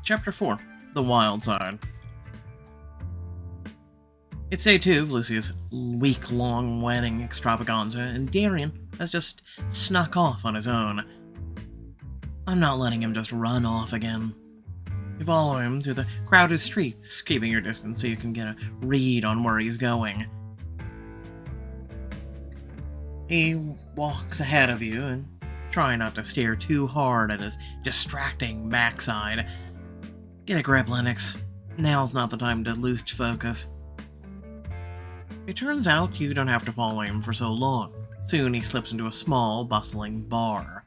Chapter 4, The Wild Side. It's day 2 of Lucy's week-long wedding extravaganza, and Darian has just snuck off on his own. I'm not letting him just run off again. You follow him through the crowded streets, keeping your distance so you can get a read on where he's going. He walks ahead of you and try not to stare too hard at his distracting backside. Get a grip, Lennox. Now's not the time to lose focus. It turns out you don't have to follow him for so long. Soon he slips into a small, bustling bar.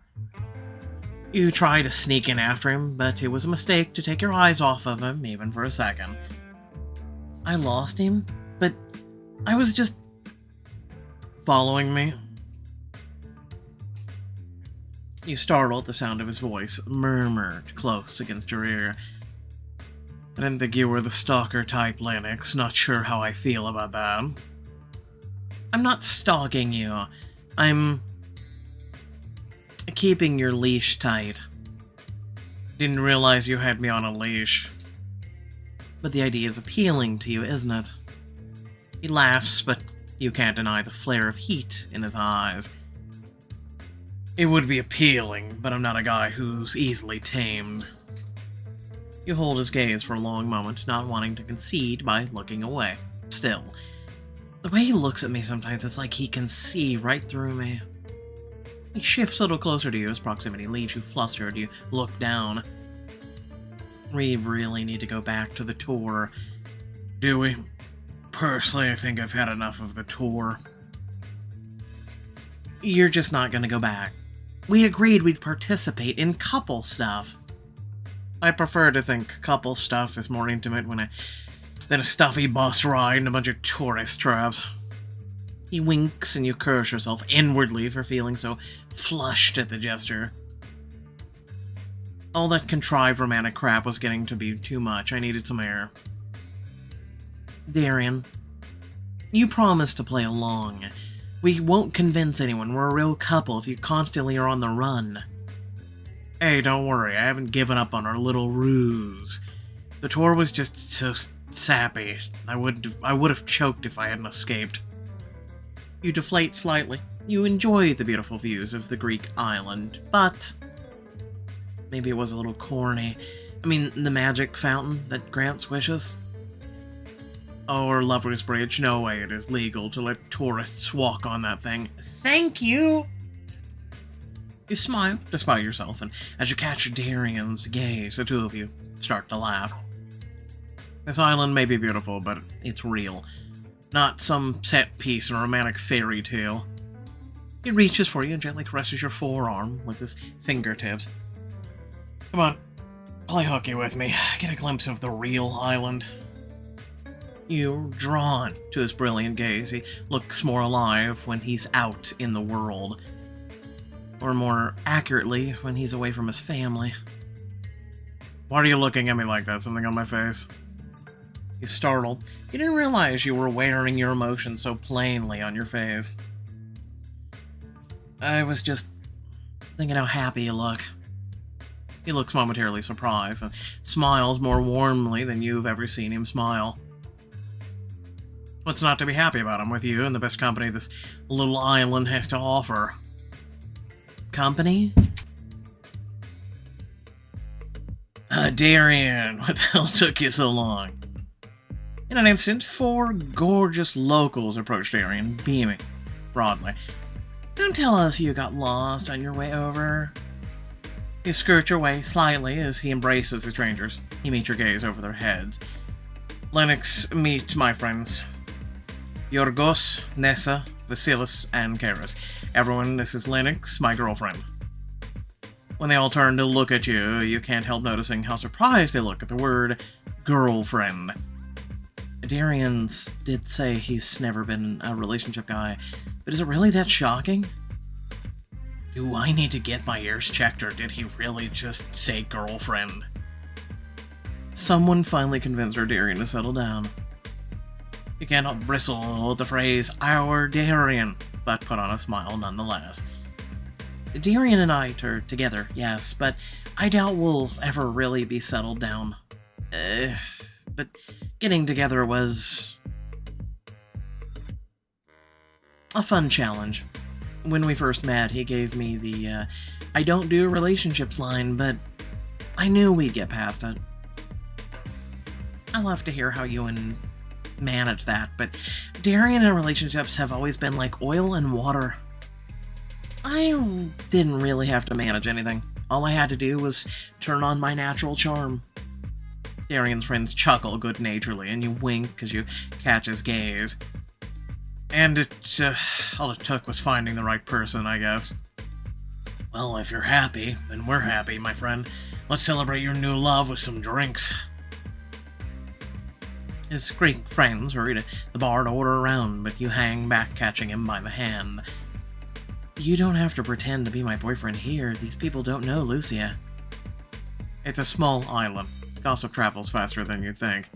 You try to sneak in after him, but it was a mistake to take your eyes off of him, even for a second. I lost him, but I was just following me. You startle at the sound of his voice, murmured close against your ear. I didn't think you were the stalker type, Lennox. Not sure how I feel about that. I'm not stalking you. I'm keeping your leash tight. Didn't realize you had me on a leash. But the idea is appealing to you, isn't it? He laughs, but you can't deny the flare of heat in his eyes. It would be appealing, but I'm not a guy who's easily tamed. You hold his gaze for a long moment, not wanting to concede by looking away. Still, the way he looks at me sometimes, it's like he can see right through me. He shifts a little closer to you as proximity leaves you flustered. You look down. We really need to go back to the tour. Do we? Personally, I think I've had enough of the tour. You're just not gonna go back. We agreed we'd participate in couple stuff. I prefer to think couple stuff is more intimate than a stuffy bus ride and a bunch of tourist traps. He winks and you curse yourself inwardly for feeling so flushed at the gesture. All that contrived romantic crap was getting to be too much. I needed some air. Darian, you promised to play along. We won't convince anyone we're a real couple if you constantly are on the run. Hey, don't worry, I haven't given up on our little ruse. The tour was just so sappy. I would have choked if I hadn't escaped. You deflate slightly. You enjoy the beautiful views of the Greek island, but maybe it was a little corny. I mean, the magic fountain that grants wishes. Or Lover's Bridge. No way it is legal to let tourists walk on that thing. Thank you! You smile, despite yourself, and as you catch Darian's gaze, the two of you start to laugh. This island may be beautiful, but it's real. Not some set piece in a romantic fairy tale. He reaches for you and gently caresses your forearm with his fingertips. Come on, play hooky with me. Get a glimpse of the real island. You're drawn to his brilliant gaze. He looks more alive when he's out in the world. Or more accurately, when he's away from his family. Why are you looking at me like that? Something on my face? You startle. You didn't realize you were wearing your emotions so plainly on your face. I was just thinking how happy you look. He looks momentarily surprised and smiles more warmly than you've ever seen him smile. What's not to be happy about? I'm with you in the best company this little island has to offer. Company? Darian, what the hell took you so long? In an instant, 4 gorgeous locals approached Darian, beaming broadly. Don't tell us you got lost on your way over. You skirt your way slightly as he embraces the strangers. You meet your gaze over their heads. Lennox, meet my friends. Yorgos, Nessa, Vasilis, and Karis. Everyone, this is Lennox, my girlfriend. When they all turn to look at you, you can't help noticing how surprised they look at the word girlfriend. Darian did say he's never been a relationship guy, but is it really that shocking? Do I need to get my ears checked, or did he really just say girlfriend? Someone finally convinced Darian to settle down. You cannot bristle at the phrase, our Darian, but put on a smile nonetheless. Darian and I are together, yes, but I doubt we'll ever really be settled down. But getting together was a fun challenge. When we first met, he gave me the I don't do relationships line, but I knew we'd get past it. I love to hear how you and manage that, but Darian and relationships have always been like oil and water. I didn't really have to manage anything. All I had to do was turn on my natural charm. Darian's friends chuckle good-naturedly, and you wink as you catch his gaze. And all it took was finding the right person, I guess. Well, if you're happy, then we're happy, my friend. Let's celebrate your new love with some drinks. His Greek friends hurry to the bar to order around, but you hang back, catching him by the hand. You don't have to pretend to be my boyfriend here. These people don't know Lucia. It's a small island. Gossip travels faster than you'd think.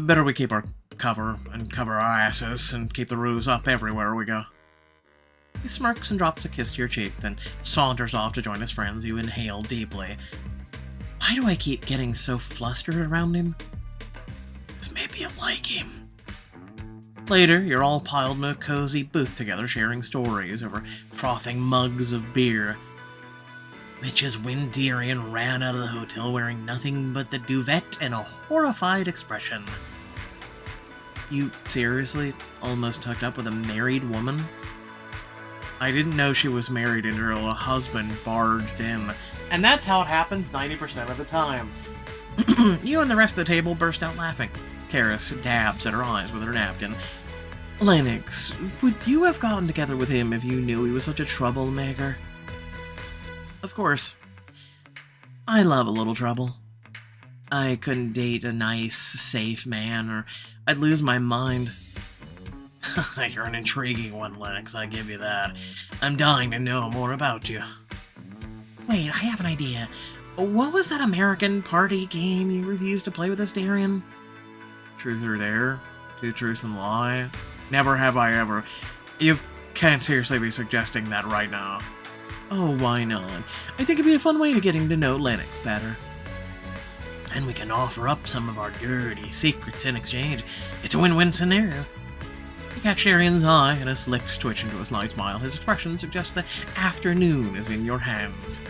Better we keep our cover and cover our asses and keep the ruse up everywhere we go. He smirks and drops a kiss to your cheek, then saunters off to join his friends. You inhale deeply. Why do I keep getting so flustered around him? Because maybe you like him. Later, you're all piled in a cozy booth together, sharing stories over frothing mugs of beer. Which is when Darian ran out of the hotel wearing nothing but the duvet and a horrified expression. You seriously almost hooked up with a married woman? I didn't know she was married until a husband barged in. And that's how it happens 90% of the time. You and the rest of the table burst out laughing. Karis dabs at her eyes with her napkin. Lennox, would you have gotten together with him if you knew he was such a troublemaker? Of course. I love a little trouble. I couldn't date a nice, safe man, or I'd lose my mind. You're an intriguing one, Lennox, I give you that. I'm dying to know more about you. Wait, I have an idea. What was that American party game you refused to play with us, Darian? Truth or Dare? Two Truths and a Lie? Never have I ever. You can't seriously be suggesting that right now. Oh, why not? I think it'd be a fun way to getting to know Lennox better. And we can offer up some of our dirty secrets in exchange. It's a win-win scenario. You catch Darian's eye, and his lips twitch into a slight smile. His expression suggests the afternoon is in your hands.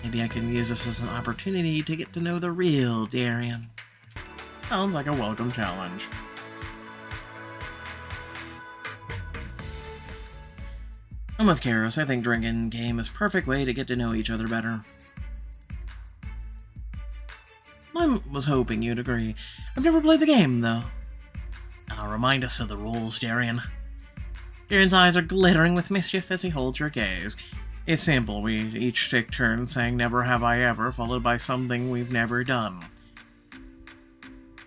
Maybe I can use this as an opportunity to get to know the real Darian. Sounds like a welcome challenge. I'm with Karis. I think drinking game is a perfect way to get to know each other better. I was hoping you'd agree. I've never played the game, though. Remind us of the rules, Darian. Darian's eyes are glittering with mischief as he holds your gaze. It's simple. We each take turns saying never have I ever, followed by something we've never done.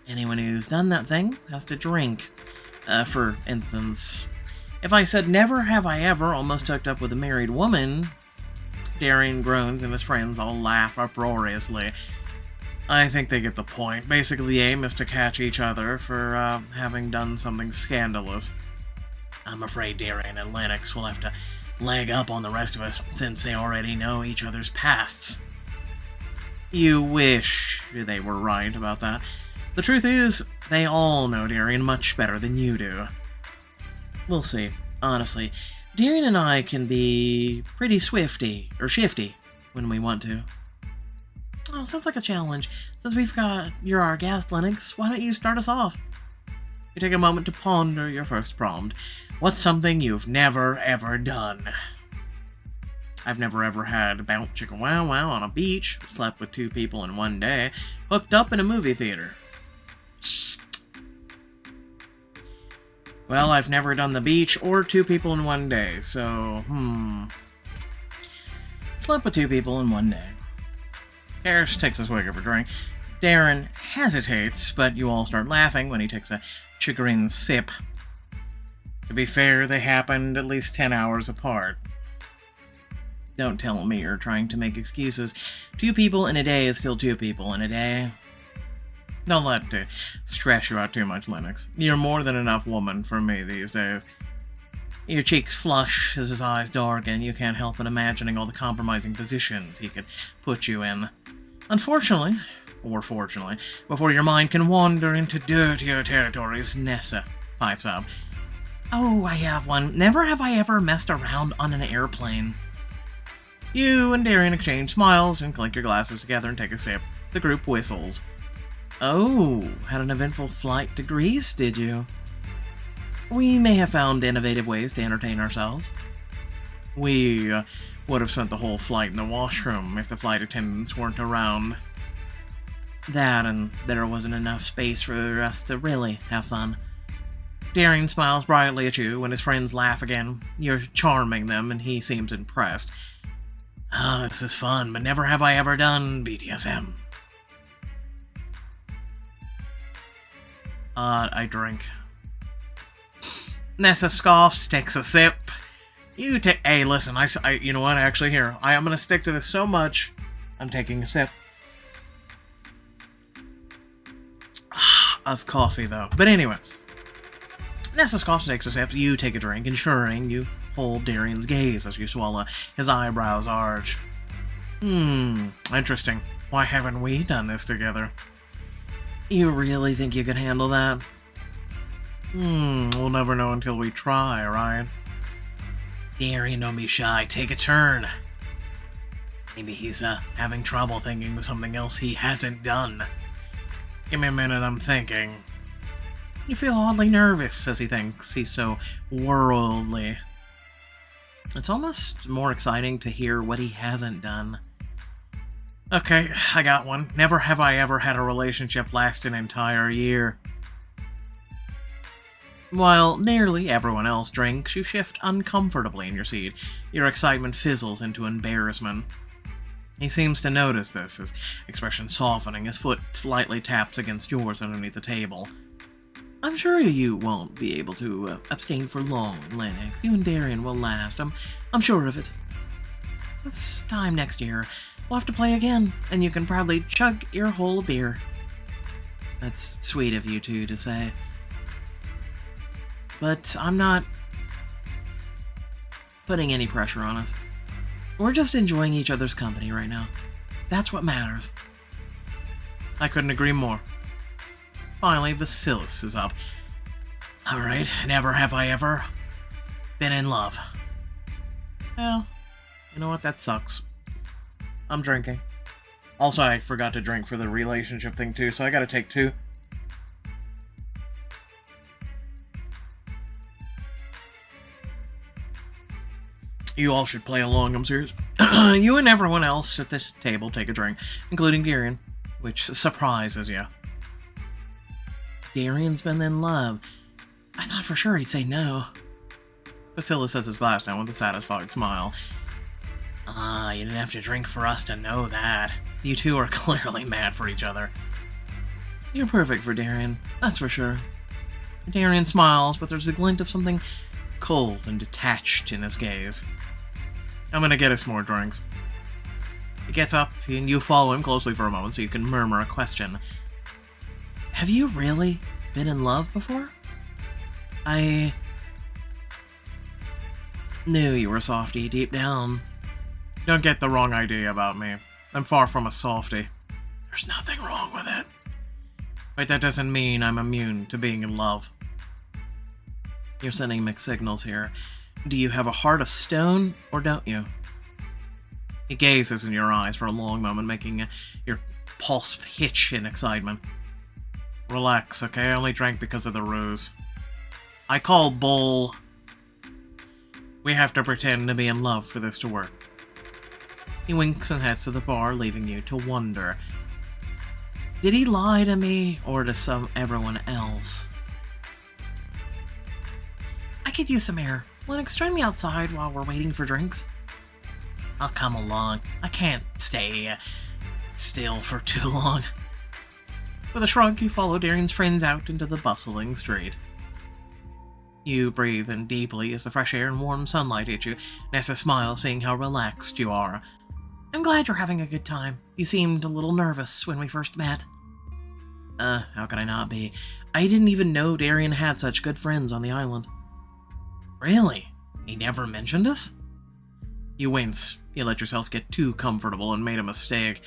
Anyone who's done that thing has to drink. For instance, if I said never have I ever almost hooked up with a married woman, Darian groans and his friends all laugh uproariously. I think they get the point. Basically, the aim is to catch each other for having done something scandalous. I'm afraid Darian and Lennox will have to leg up on the rest of us since they already know each other's pasts. You wish they were right about that. The truth is, they all know Darian much better than you do. We'll see. Honestly, Darian and I can be pretty shifty when we want to. Oh, sounds like a challenge. Since you're our guest, Lennox, why don't you start us off? You take a moment to ponder your first prompt. What's something you've never, ever done? I've never, ever had bounce chicka wow wow on a beach, slept with 2 people in one day, hooked up in a movie theater. Well, I've never done the beach or 2 people in one day, so, Slept with 2 people in one day. Karis takes a swig of her drink. Darren hesitates, but you all start laughing when he takes a chagrined sip. To be fair, they happened at least 10 hours apart. Don't tell me you're trying to make excuses. 2 people in a day is still 2 people in a day. Don't let it stress you out too much, Lennox. You're more than enough woman for me these days. Your cheeks flush as his eyes darken. You can't help but imagining all the compromising positions he could put you in. Unfortunately, or fortunately, before your mind can wander into dirtier territories, Nessa pipes up. Oh, I have one. Never have I ever messed around on an airplane. You and Darian exchange smiles and clink your glasses together and take a sip. The group whistles. Oh, had an eventful flight to Greece, did you? We may have found innovative ways to entertain ourselves. We would have spent the whole flight in the washroom if the flight attendants weren't around. That, and there wasn't enough space for us to really have fun. Darian smiles brightly at you when his friends laugh again. You're charming them, and he seems impressed. Oh, this is fun, but never have I ever done BDSM. I drink. Nessa scoffs, takes a sip. Hey, listen, you know what, actually, here, I'm gonna stick to this so much, I'm taking a sip. Of coffee, though. But anyway. Nessa scoffs, takes a sip, you take a drink, ensuring you hold Darian's gaze as you swallow. His eyebrows arch. Interesting. Why haven't we done this together? You really think you can handle that? We'll never know until we try, right? Darian, don't be shy. Take a turn. Maybe he's, having trouble thinking of something else he hasn't done. Give me a minute, I'm thinking. You feel oddly nervous as he thinks. He's so worldly. It's almost more exciting to hear what he hasn't done. Okay, I got one. Never have I ever had a relationship last an entire year. While nearly everyone else drinks, you shift uncomfortably in your seat. Your excitement fizzles into embarrassment. He seems to notice this, his expression softening. His foot slightly taps against yours underneath the table. I'm sure you won't be able to abstain for long, Lennox. You and Darian will last. I'm sure of it. This time next year, we'll have to play again, and you can proudly chug your whole beer. That's sweet of you two to say. But I'm not putting any pressure on us. We're just enjoying each other's company right now. That's what matters. I couldn't agree more. Finally, Vasilis is up. Alright, never have I ever been in love. Well, you know what? That sucks. I'm drinking. Also, I forgot to drink for the relationship thing too, so I gotta take 2. You all should play along, I'm serious. You and everyone else at the table take a drink, including Darian, which surprises you. Darian's been in love. I thought for sure he'd say no. Vasilis says his glass down with a satisfied smile. You didn't have to drink for us to know that. You two are clearly mad for each other. You're perfect for Darian, that's for sure. Darian smiles, but there's a glint of something cold and detached in his gaze. I'm gonna get us more drinks. He gets up, and you follow him closely for a moment so you can murmur a question. Have you really been in love before? I knew you were a softie deep down. Don't get the wrong idea about me. I'm far from a softie. There's nothing wrong with it. But that doesn't mean I'm immune to being in love. You're sending mixed signals here. Do you have a heart of stone, or don't you? He gazes in your eyes for a long moment, making your pulse hitch in excitement. Relax, okay? I only drank because of the ruse. I call bull. We have to pretend to be in love for this to work. He winks and heads to the bar, leaving you to wonder. Did he lie to me, or to everyone else? I could use some air. Lennox, join me outside while we're waiting for drinks. I'll come along. I can't stay still for too long. With a shrug, you follow Darian's friends out into the bustling street. You breathe in deeply as the fresh air and warm sunlight hit you. Nessa smiles, seeing how relaxed you are. I'm glad you're having a good time. You seemed a little nervous when we first met. How can I not be? I didn't even know Darian had such good friends on the island. Really? He never mentioned us? You winced. You let yourself get too comfortable and made a mistake.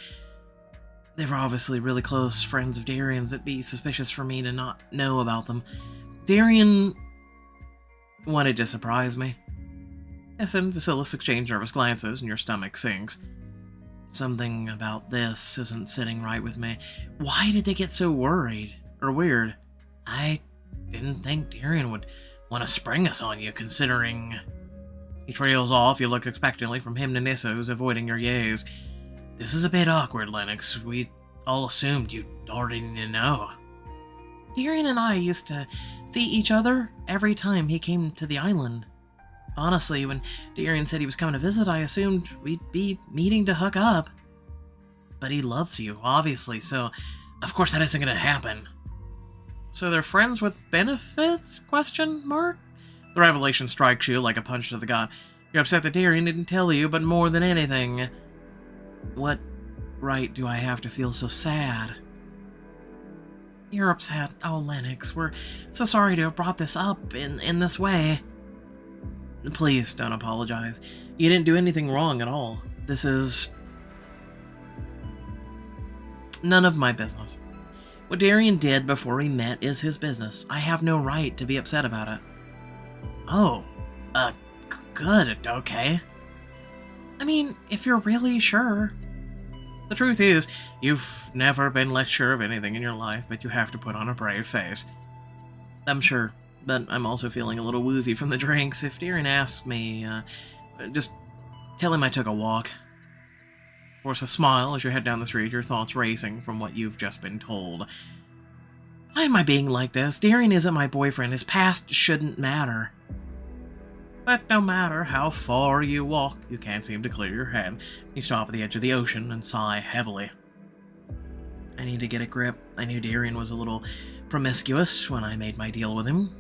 They were obviously really close friends of Darian's. It'd be suspicious for me to not know about them. Darian wanted to surprise me. Yes, and Vasilis exchanged nervous glances, and your stomach sinks. Something about this isn't sitting right with me. Why did they get so worried? Or weird? I didn't think Darian would want to spring us on you, considering... He trails off. You look expectantly from him to Nissa, who's avoiding your gaze. This is a bit awkward, Lennox. We all assumed you'd already know. Darian and I used to see each other every time he came to the island. Honestly, when Darian said he was coming to visit, I assumed we'd be meeting to hook up. But he loves you, obviously, so of course that isn't going to happen. So they're friends with benefits? Question mark? The revelation strikes you like a punch to the gut. You're upset that Darian didn't tell you, but more than anything, what right do I have to feel so sad? You're upset. Oh, Lennox, we're so sorry to have brought this up in this way. Please don't apologize. You didn't do anything wrong at all. This is none of my business. What Darian did before we met is his business. I have no right to be upset about it. Oh, good, okay. I mean, if you're really sure. The truth is, you've never been less sure of anything in your life, but you have to put on a brave face. I'm sure, but I'm also feeling a little woozy from the drinks. If Darian asks me, just tell him I took a walk. Force a smile as you head down the street, your thoughts racing from what you've just been told. Why am I being like this? Darian isn't my boyfriend. His past shouldn't matter. But no matter how far you walk, you can't seem to clear your head. You stop at the edge of the ocean and sigh heavily. I need to get a grip. I knew Darian was a little promiscuous when I made my deal with him.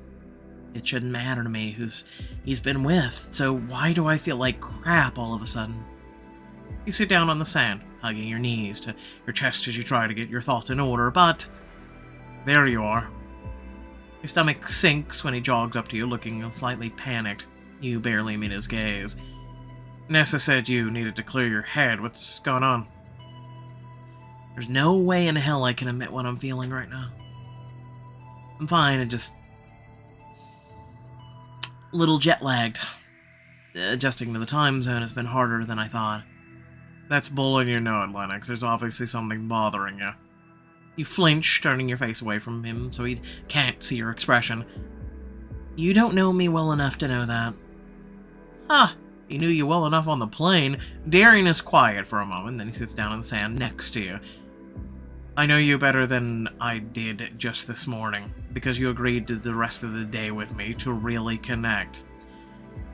It shouldn't matter to me who's he's been with, so why do I feel like crap all of a sudden? You sit down on the sand, hugging your knees to your chest as you try to get your thoughts in order, but there you are. Your stomach sinks when he jogs up to you, looking slightly panicked. You barely meet his gaze. Nessa said you needed to clear your head. What's going on? There's no way in hell I can admit what I'm feeling right now. I'm fine, just a little jet-lagged. Adjusting to the time zone has been harder than I thought. That's bull and you know it, Lennox. There's obviously something bothering you. You flinch, turning your face away from him so he can't see your expression. You don't know me well enough to know that. Ah, he knew you well enough on the plane. Darian is quiet for a moment, then he sits down in the sand next to you. I know you better than I did just this morning, because you agreed to the rest of the day with me to really connect.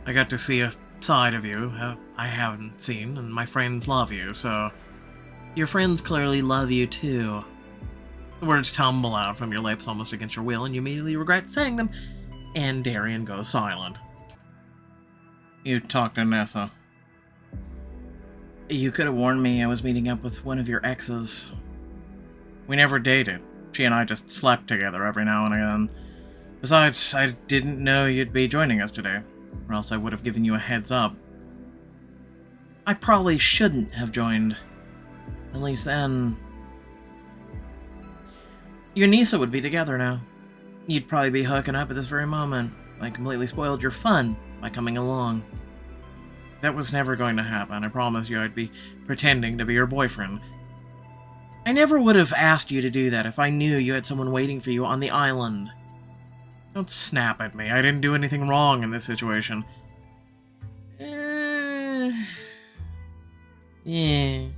I got to see a side of you I haven't seen, and my friends love you, so... Your friends clearly love you too. The words tumble out from your lips almost against your will, and you immediately regret saying them, and Darian goes silent. You talked to Nessa. You could have warned me I was meeting up with one of your exes. We never dated. She and I just slept together every now and again. Besides, I didn't know you'd be joining us today, or else I would have given you a heads up. I probably shouldn't have joined. At least then... You and Nissa would be together now. You'd probably be hooking up at this very moment. I completely spoiled your fun by coming along. That was never going to happen. I promise you I'd be pretending to be your boyfriend. I never would have asked you to do that if I knew you had someone waiting for you on the island. Don't snap at me. I didn't do anything wrong in this situation. Yeah. You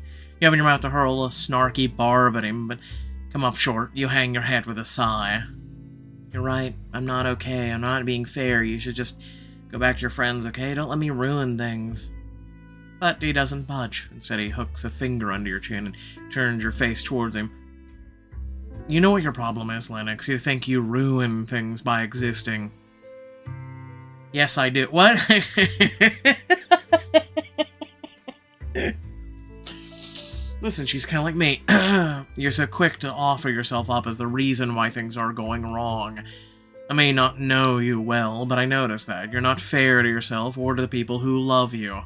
open your mouth to hurl a snarky barb at him, but come up short. You hang your head with a sigh. You're right. I'm not okay. I'm not being fair. You should just go back to your friends, okay? Don't let me ruin things. But he doesn't budge. Instead, he hooks a finger under your chin and turns your face towards him. You know what your problem is, Lennox. You think you ruin things by existing. Yes, I do. What? Listen, she's kind of like me. You're so quick to offer yourself up as the reason why things are going wrong. I may not know you well, but I notice that. You're not fair to yourself or to the people who love you.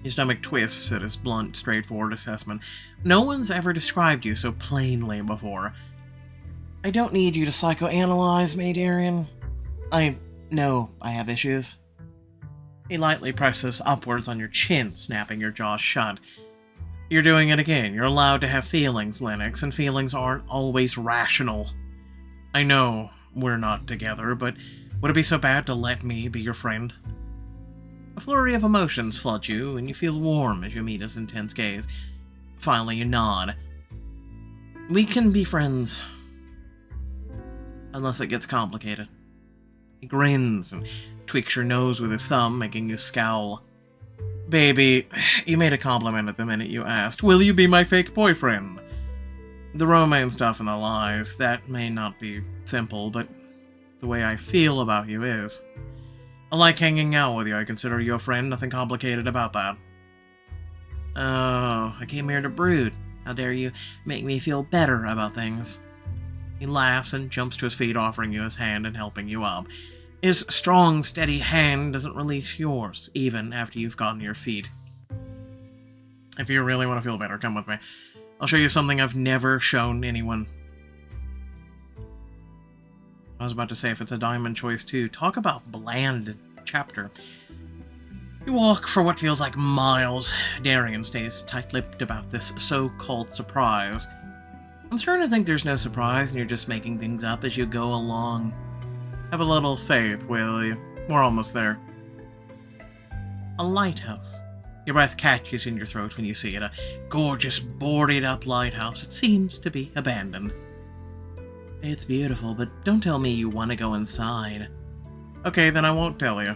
His stomach twists at his blunt, straightforward assessment. No one's ever described you so plainly before. I don't need you to psychoanalyze me, Darian. I know I have issues. He lightly presses upwards on your chin, snapping your jaw shut. You're doing it again. You're allowed to have feelings, Lennox, and feelings aren't always rational. I know we're not together, but would it be so bad to let me be your friend? A flurry of emotions flood you, and you feel warm as you meet his intense gaze. Finally, you nod. We can be friends. Unless it gets complicated. He grins and tweaks your nose with his thumb, making you scowl. Baby, you made a compliment at the minute you asked. Will you be my fake boyfriend? The romance stuff and the lies, that may not be simple, but the way I feel about you is. I like hanging out with you. I consider you a friend. Nothing complicated about that. Oh, I came here to brood. How dare you make me feel better about things? He laughs and jumps to his feet, offering you his hand and helping you up. His strong, steady hand doesn't release yours, even after you've gotten your feet. If you really want to feel better, come with me. I'll show you something I've never shown anyone. I was about to say, if it's a diamond choice too, talk about bland chapter. You walk for what feels like miles. Darian stays tight-lipped about this so-called surprise. I'm starting to think there's no surprise and you're just making things up as you go along. Have a little faith, will you? We're almost there. A lighthouse. Your breath catches in your throat when you see it. A gorgeous, boarded-up lighthouse. It seems to be abandoned. It's beautiful, but don't tell me you want to go inside. Okay, then I won't tell you.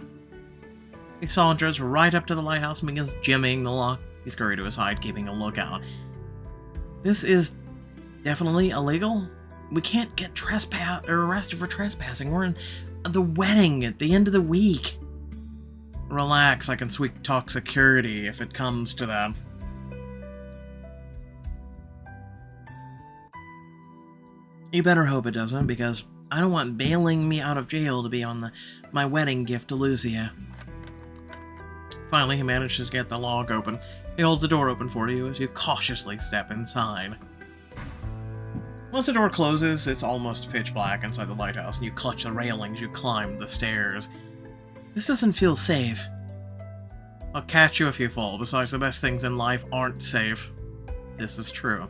He saunters right up to the lighthouse and begins jimmying the lock. He scurried to his side, keeping a lookout. This is definitely illegal? We can't get arrested for trespassing. We're in the wedding at the end of the week. Relax, I can sweet talk security if it comes to that. You better hope it doesn't, because I don't want bailing me out of jail to be on my wedding gift to Lucia. Finally, he manages to get the lock open. He holds the door open for you as you cautiously step inside. Once the door closes, it's almost pitch black inside the lighthouse, and you clutch the railings you climb the stairs. This doesn't feel safe. I'll catch you if you fall. Besides, the best things in life aren't safe. This is true.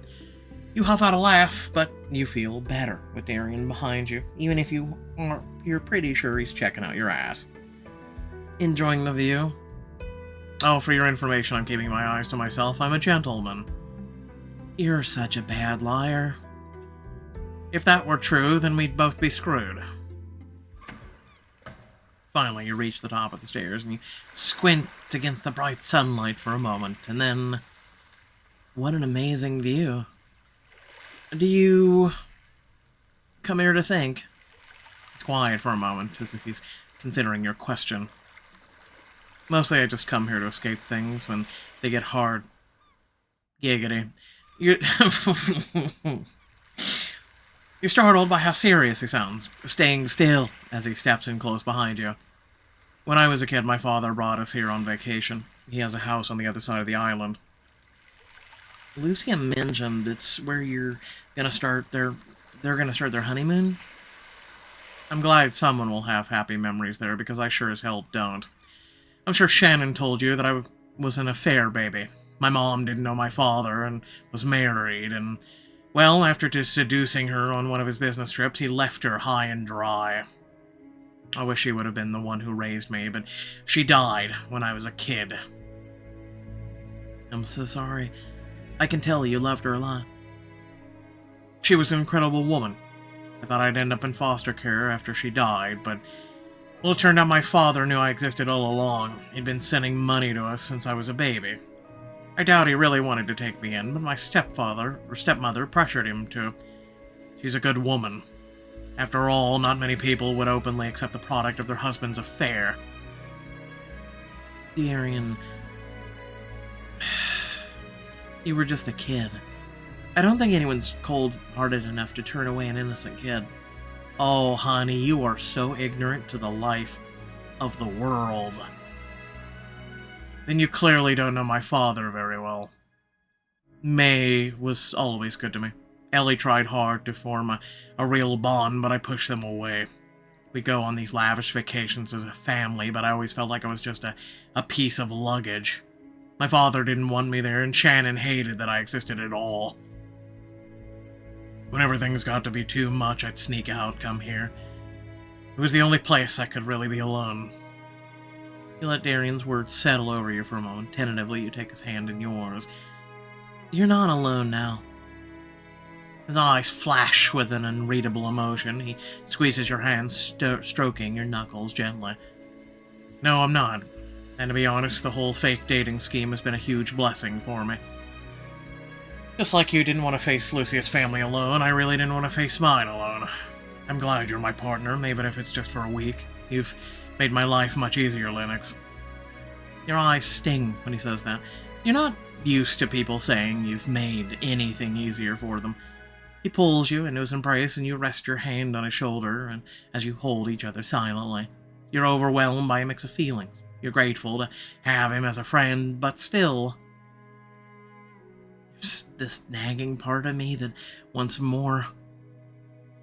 You huff out a laugh, but you feel better with Darian behind you, even if you're pretty sure he's checking out your ass. Enjoying the view? Oh, for your information, I'm keeping my eyes to myself. I'm a gentleman. You're such a bad liar. If that were true, then we'd both be screwed. Finally, you reach the top of the stairs, and you squint against the bright sunlight for a moment, and then... What an amazing view. Do you come here to think? It's quiet for a moment, as if he's considering your question. Mostly I just come here to escape things when they get hard. Giggity. You're startled by how serious he sounds, staying still as he steps in close behind you. When I was a kid, my father brought us here on vacation. He has a house on the other side of the island. Lucia mentioned it's where you're gonna start they're gonna start their honeymoon. I'm glad someone will have happy memories there, because I sure as hell don't. I'm sure Shannon told you that I was an affair baby. My mom didn't know my father and was married, and, well, after just seducing her on one of his business trips, he left her high and dry. I wish she would have been the one who raised me, but she died when I was a kid. I'm so sorry. I can tell you loved her a lot. She was an incredible woman. I thought I'd end up in foster care after she died, but, well, it turned out my father knew I existed all along. He'd been sending money to us since I was a baby. I doubt he really wanted to take me in, but my stepmother pressured him to. She's a good woman. After all, not many people would openly accept the product of their husband's affair. Darian... You were just a kid. I don't think anyone's cold-hearted enough to turn away an innocent kid. Oh, honey, you are so ignorant to the life of the world. Then you clearly don't know my father very well. May was always good to me. Ellie tried hard to form a real bond, but I pushed them away. We go on these lavish vacations as a family, but I always felt like I was just a piece of luggage. My father didn't want me there, and Shannon hated that I existed at all. Whenever things got to be too much, I'd sneak out, come here. It was the only place I could really be alone. You let Darian's words settle over you for a moment. Tentatively, you take his hand in yours. You're not alone now. His eyes flash with an unreadable emotion. He squeezes your hand, stroking your knuckles gently. No, I'm not. And to be honest, the whole fake dating scheme has been a huge blessing for me. Just like you didn't want to face Lucia's family alone, I really didn't want to face mine alone. I'm glad you're my partner, even if it's just for a week. You've made my life much easier, Lennox. Your eyes sting when he says that. You're not used to people saying you've made anything easier for them. He pulls you into his embrace and you rest your hand on his shoulder and as you hold each other silently. You're overwhelmed by a mix of feelings. You're grateful to have him as a friend, but still, there's this nagging part of me that wants more.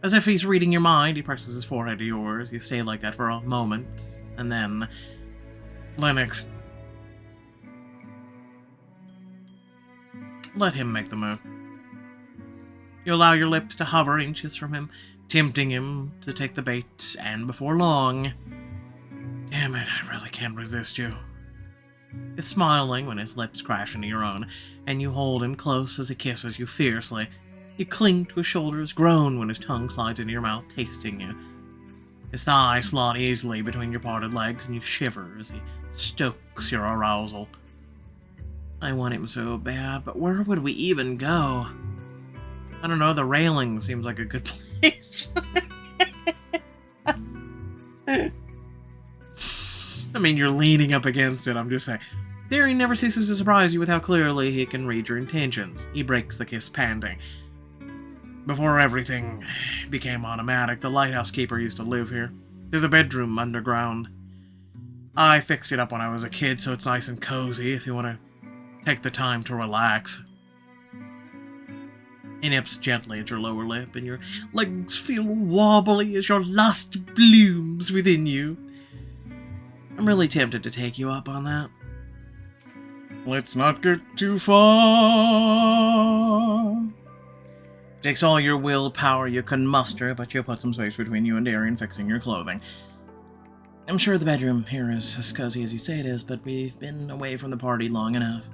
As if he's reading your mind, he presses his forehead to yours. You stay like that for a moment, and then, Lennox, let him make the move. You allow your lips to hover inches from him, tempting him to take the bait, and before long, damn it, I really can't resist you. He's smiling when his lips crash into your own, and you hold him close as he kisses you fiercely. You cling to his shoulders, groan when his tongue slides into your mouth, tasting you. His thighs slot easily between your parted legs, and you shiver as he stokes your arousal. I want him so bad, but where would we even go? I don't know, the railing seems like a good place. I mean, you're leaning up against it, I'm just saying. Darian never ceases to surprise you with how clearly he can read your intentions. He breaks the kiss, panting. Before everything became automatic, the lighthouse keeper used to live here. There's a bedroom underground. I fixed it up when I was a kid, so it's nice and cozy if you want to take the time to relax. He nips gently at your lower lip, and your legs feel wobbly as your lust blooms within you. I'm really tempted to take you up on that. Let's not get too far. It takes all your willpower you can muster, but you'll put some space between you and Darian fixing your clothing. I'm sure the bedroom here is as cozy as you say it is, but we've been away from the party long enough.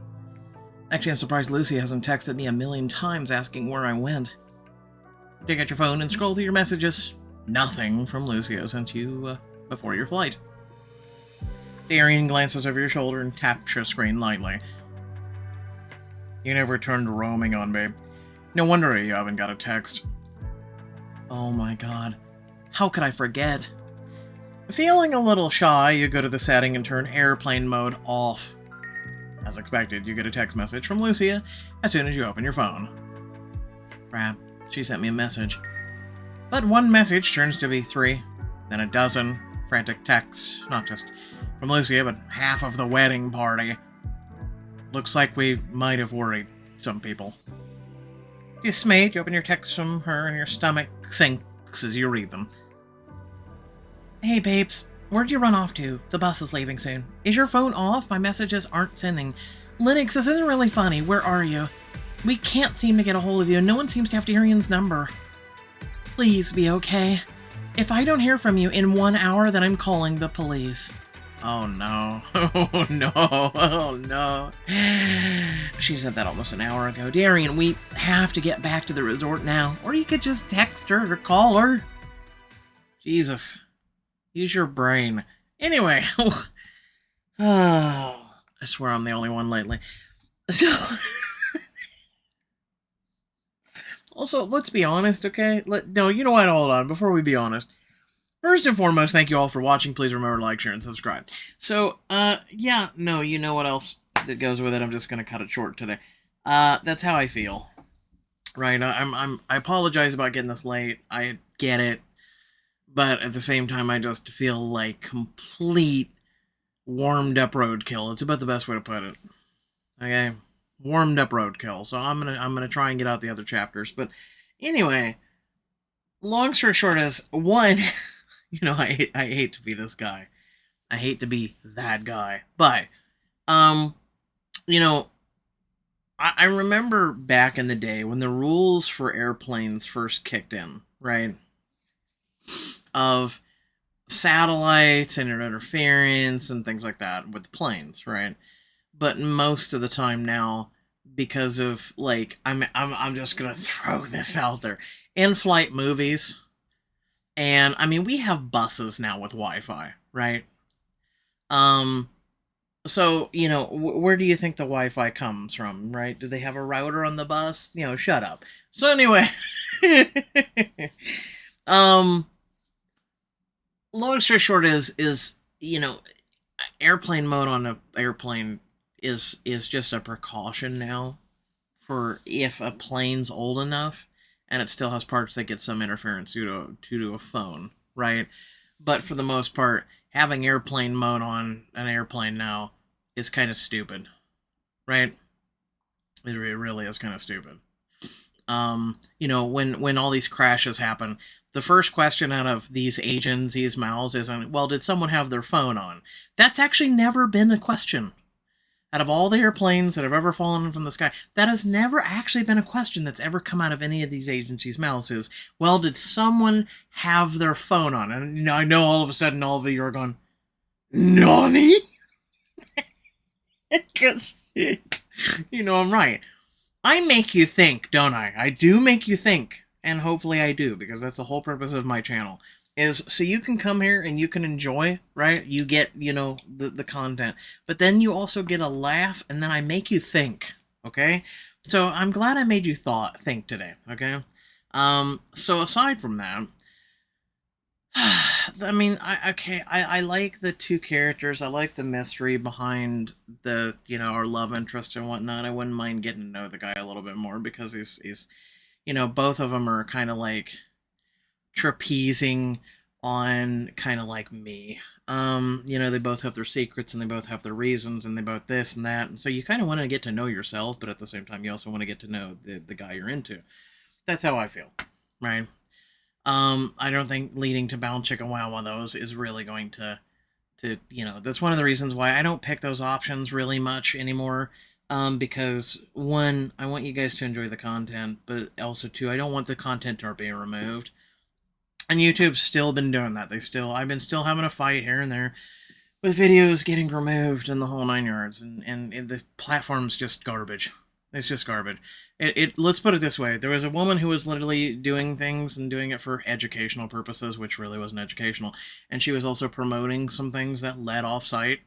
Actually, I'm surprised Lucy hasn't texted me a million times asking where I went. Dig out your phone and scroll through your messages. Nothing from Lucia since you, before your flight. Darian glances over your shoulder and taps your screen lightly. You never turned roaming on, babe. No wonder you haven't got a text. Oh my god. How could I forget? Feeling a little shy, you go to the setting and turn airplane mode off. As expected, you get a text message from Lucia as soon as you open your phone. Crap, she sent me a message. But one message turns to be 3, then a dozen frantic texts, not just from Lucia, but half of the wedding party. Looks like we might have worried some people. Dismayed, you open your texts from her and your stomach sinks as you read them. Hey babes, where'd you run off to? The bus is leaving soon. Is your phone off? My messages aren't sending. Linux, this isn't really funny. Where are you? We can't seem to get a hold of you. No one seems to have Darian's number. Please be okay. If I don't hear from you in 1 hour, then I'm calling the police. Oh no. Oh no. Oh no. She said that almost an hour ago. Darian, we have to get back to the resort now. Or you could just text her or call her. Jesus. Use your brain. Anyway. Oh, I swear I'm the only one lately. So. Also, let's be honest, okay? No, you know what? Hold on. Before we be honest. First and foremost, thank you all for watching. Please remember to like, share, and subscribe. So, yeah, no, you know what else that goes with it. I'm just going to cut it short today. That's how I feel. Right? I apologize about getting this late. I get it. But at the same time, I just feel like complete warmed up roadkill. It's about the best way to put it. Okay, warmed up roadkill. So I'm gonna try and get out the other chapters. But anyway, long story short is one. I hate to be this guy. I hate to be that guy. But you know, I remember back in the day when the rules for airplanes first kicked in, right? Of satellites and interference and things like that with the planes, right? But most of the time now, because of like, I'm just gonna throw this out there, in-flight movies, and I mean we have buses now with Wi-Fi, right? Um, so where do you think the Wi-Fi comes from, right? Do they have a router on the bus? Shut up. So anyway, um, long story short is airplane mode on an airplane is just a precaution now for if a plane's old enough and it still has parts that get some interference due to a phone, right? But for the most part, having airplane mode on an airplane now is kind of stupid, right? It really is kind of stupid. When all these crashes happen, the first question out of these agencies' mouths isn't, well, did someone have their phone on? That's actually never been a question. Out of all the airplanes that have ever fallen from the sky, that has never actually been a question that's ever come out of any of these agencies' mouths is, well, did someone have their phone on? And I know all of a sudden all of you are going, Nani? Because, I'm right. I make you think, don't I? I do make you think. And hopefully I do, because that's the whole purpose of my channel. Is so you can come here and you can enjoy, right? You get, the content. But then you also get a laugh, and then I make you think, okay? So I'm glad I made you think today, okay? So aside from that, I mean, I like the two characters. I like the mystery behind the, our love interest and whatnot. I wouldn't mind getting to know the guy a little bit more because he's both of them are kind of like trapezing on kind of like me. They both have their secrets and they both have their reasons and they both this and that. And so you kind of want to get to know yourself, but at the same time, you also want to get to know the guy you're into. That's how I feel, right? I don't think leading to Bound Chicken Wow one of those is really going to that's one of the reasons why I don't pick those options really much anymore. Because one, I want you guys to enjoy the content, but also two, I don't want the content to be removed. And YouTube's still been doing that. I've been still having a fight here and there with videos getting removed and the whole 9 yards, and the platform's just garbage. It's just garbage. Let's put it this way. There was a woman who was literally doing things and doing it for educational purposes, which really wasn't educational. And she was also promoting some things that led off-site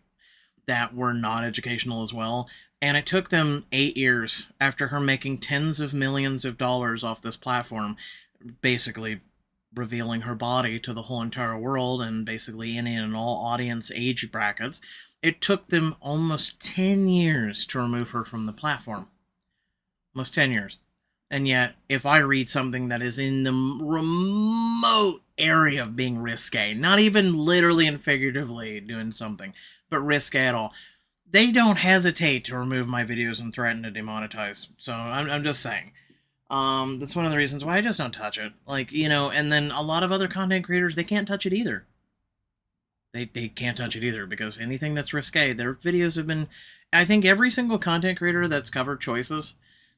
that were not educational as well. And it took them 8 years after her making tens of millions of dollars off this platform, basically revealing her body to the whole entire world and basically any and all audience age brackets. It took them almost 10 years to remove her from the platform. Almost 10 years. And yet, if I read something that is in the remote area of being risque, not even literally and figuratively doing something, but risque at all, they don't hesitate to remove my videos and threaten to demonetize. So I'm just saying. That's one of the reasons why I just don't touch it. And then a lot of other content creators, they can't touch it either. They can't touch it either because anything that's risque, their videos have been... I think every single content creator that's covered choices,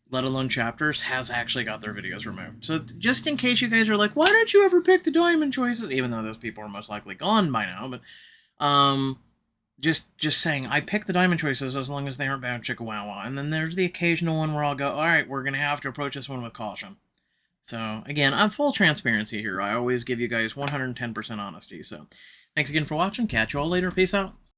let alone chapters, has actually got their videos removed. So just in case you guys are like, why don't you ever pick the diamond choices? Even though those people are most likely gone by now, but just saying, I pick the diamond choices as long as they aren't Bound Chicka Wow Wow. And then there's the occasional one where I'll go, all right, we're going to have to approach this one with caution. So again, I'm full transparency here. I always give you guys 110% honesty. So thanks again for watching. Catch you all later. Peace out.